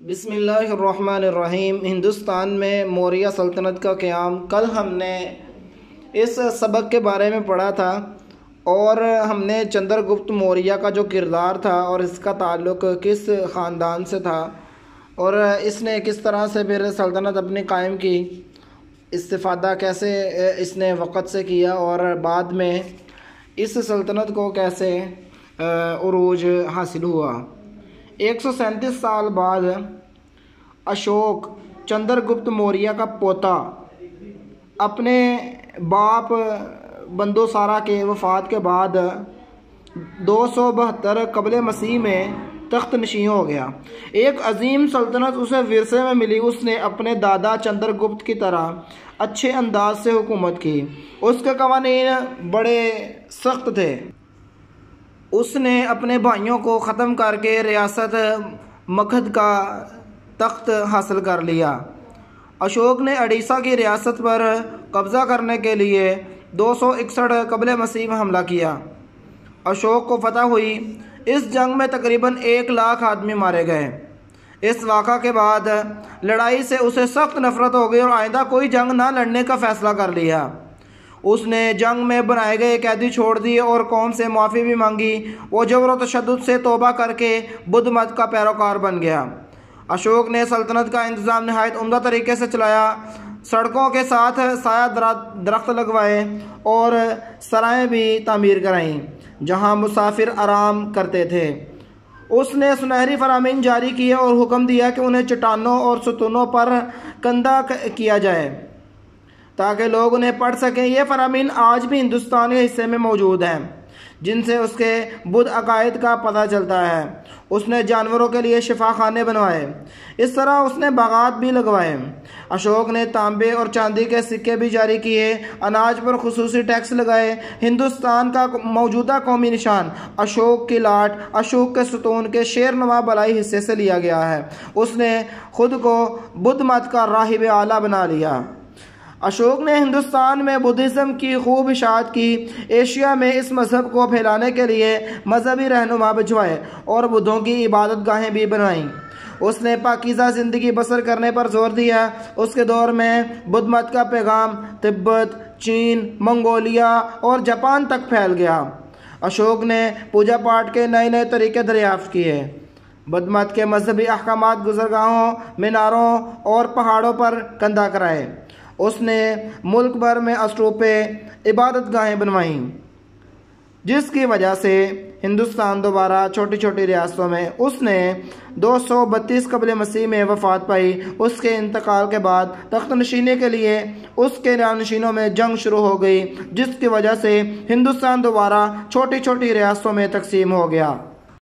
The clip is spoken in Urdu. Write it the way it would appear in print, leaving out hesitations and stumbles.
بسم اللہ الرحمن الرحیم۔ ہندوستان میں موریہ سلطنت کا قیام۔ کل ہم نے اس سبق کے بارے میں پڑھا تھا اور ہم نے چندر گپت موریہ کا جو کردار تھا اور اس کا تعلق کس خاندان سے تھا اور اس نے کس طرح سے پھر سلطنت اپنی قائم کی، استفادہ کیسے اس نے وقت سے کیا اور بعد میں اس سلطنت کو کیسے عروج حاصل ہوا۔ 137 سال بعد اشوک چندر گپت موریہ کا پوتا اپنے باپ بندوسارا کے وفات کے بعد 272 قبل مسیح میں تخت نشین ہو گیا۔ ایک عظیم سلطنت اسے ورثے میں ملی۔ اس نے اپنے دادا چندر گپت کی طرح اچھے انداز سے حکومت کی۔ اس کے قوانین بڑے سخت تھے۔ اس نے اپنے بھائیوں کو ختم کر کے ریاست مگدھ کا تخت حاصل کر لیا۔ اشوک نے اڈیشہ کی ریاست پر قبضہ کرنے کے لیے 261 قبل مسیح میں حملہ کیا۔ اشوک کو فتح ہوئی۔ اس جنگ میں تقریباً 1 لاکھ آدمی مارے گئے۔ اس واقعہ کے بعد لڑائی سے اسے سخت نفرت ہو گئی اور آئندہ کوئی جنگ نہ لڑنے کا فیصلہ کر لیا۔ اس نے جنگ میں بنائے گئے قیدی چھوڑ دیے اور قوم سے معافی بھی مانگی۔ وہ جبر و تشدد سے توبہ کر کے بدھ مت کا پیروکار بن گیا۔ اشوک نے سلطنت کا انتظام نہایت عمدہ طریقے سے چلایا۔ سڑکوں کے ساتھ سایہ درخت لگوائے اور سرائیں بھی تعمیر کرائیں جہاں مسافر آرام کرتے تھے۔ اس نے سنہری فرامین جاری کیے اور حکم دیا کہ انہیں چٹانوں اور ستونوں پر کندہ کیا جائے تاکہ لوگ انہیں پڑھ سکیں۔ یہ فرامین آج بھی ہندوستان کے حصے میں موجود ہیں جن سے اس کے بدھ عقائد کا پتہ چلتا ہے۔ اس نے جانوروں کے لیے شفا خانے بنوائے۔ اس طرح اس نے باغات بھی لگوائے۔ اشوک نے تانبے اور چاندی کے سکے بھی جاری کیے، اناج پر خصوصی ٹیکس لگائے۔ ہندوستان کا موجودہ قومی نشان اشوک کی لاٹ اشوک کے ستون کے شیر نما بالائی حصے سے لیا گیا ہے۔ اس نے خود کو بدھ مت کا راہب اعلیٰ بنا لیا۔ اشوک نے ہندوستان میں بدھزم کی خوب اشاعت کی۔ ایشیا میں اس مذہب کو پھیلانے کے لیے مذہبی رہنما بھجوائے اور بدھوں کی عبادت گاہیں بھی بنائیں۔ اس نے پاکیزہ زندگی بسر کرنے پر زور دیا۔ اس کے دور میں بدھ مت کا پیغام تبت، چین، منگولیا اور جاپان تک پھیل گیا۔ اشوک نے پوجا پاٹ کے نئے نئے طریقے دریافت کیے۔ بدھ مت کے مذہبی احکامات گزرگاہوں، میناروں اور پہاڑوں پر کندہ کرائے۔ اس نے ملک بھر میں اسٹوپے، عبادت گاہیں بنوائیں جس کی وجہ سے ہندوستان دوبارہ چھوٹی چھوٹی ریاستوں میں اس نے 232 قبل مسیح میں وفات پائی۔ اس کے انتقال کے بعد تخت نشینے کے لیے اس کے جانشینوں میں جنگ شروع ہو گئی جس کی وجہ سے ہندوستان دوبارہ چھوٹی چھوٹی ریاستوں میں تقسیم ہو گیا۔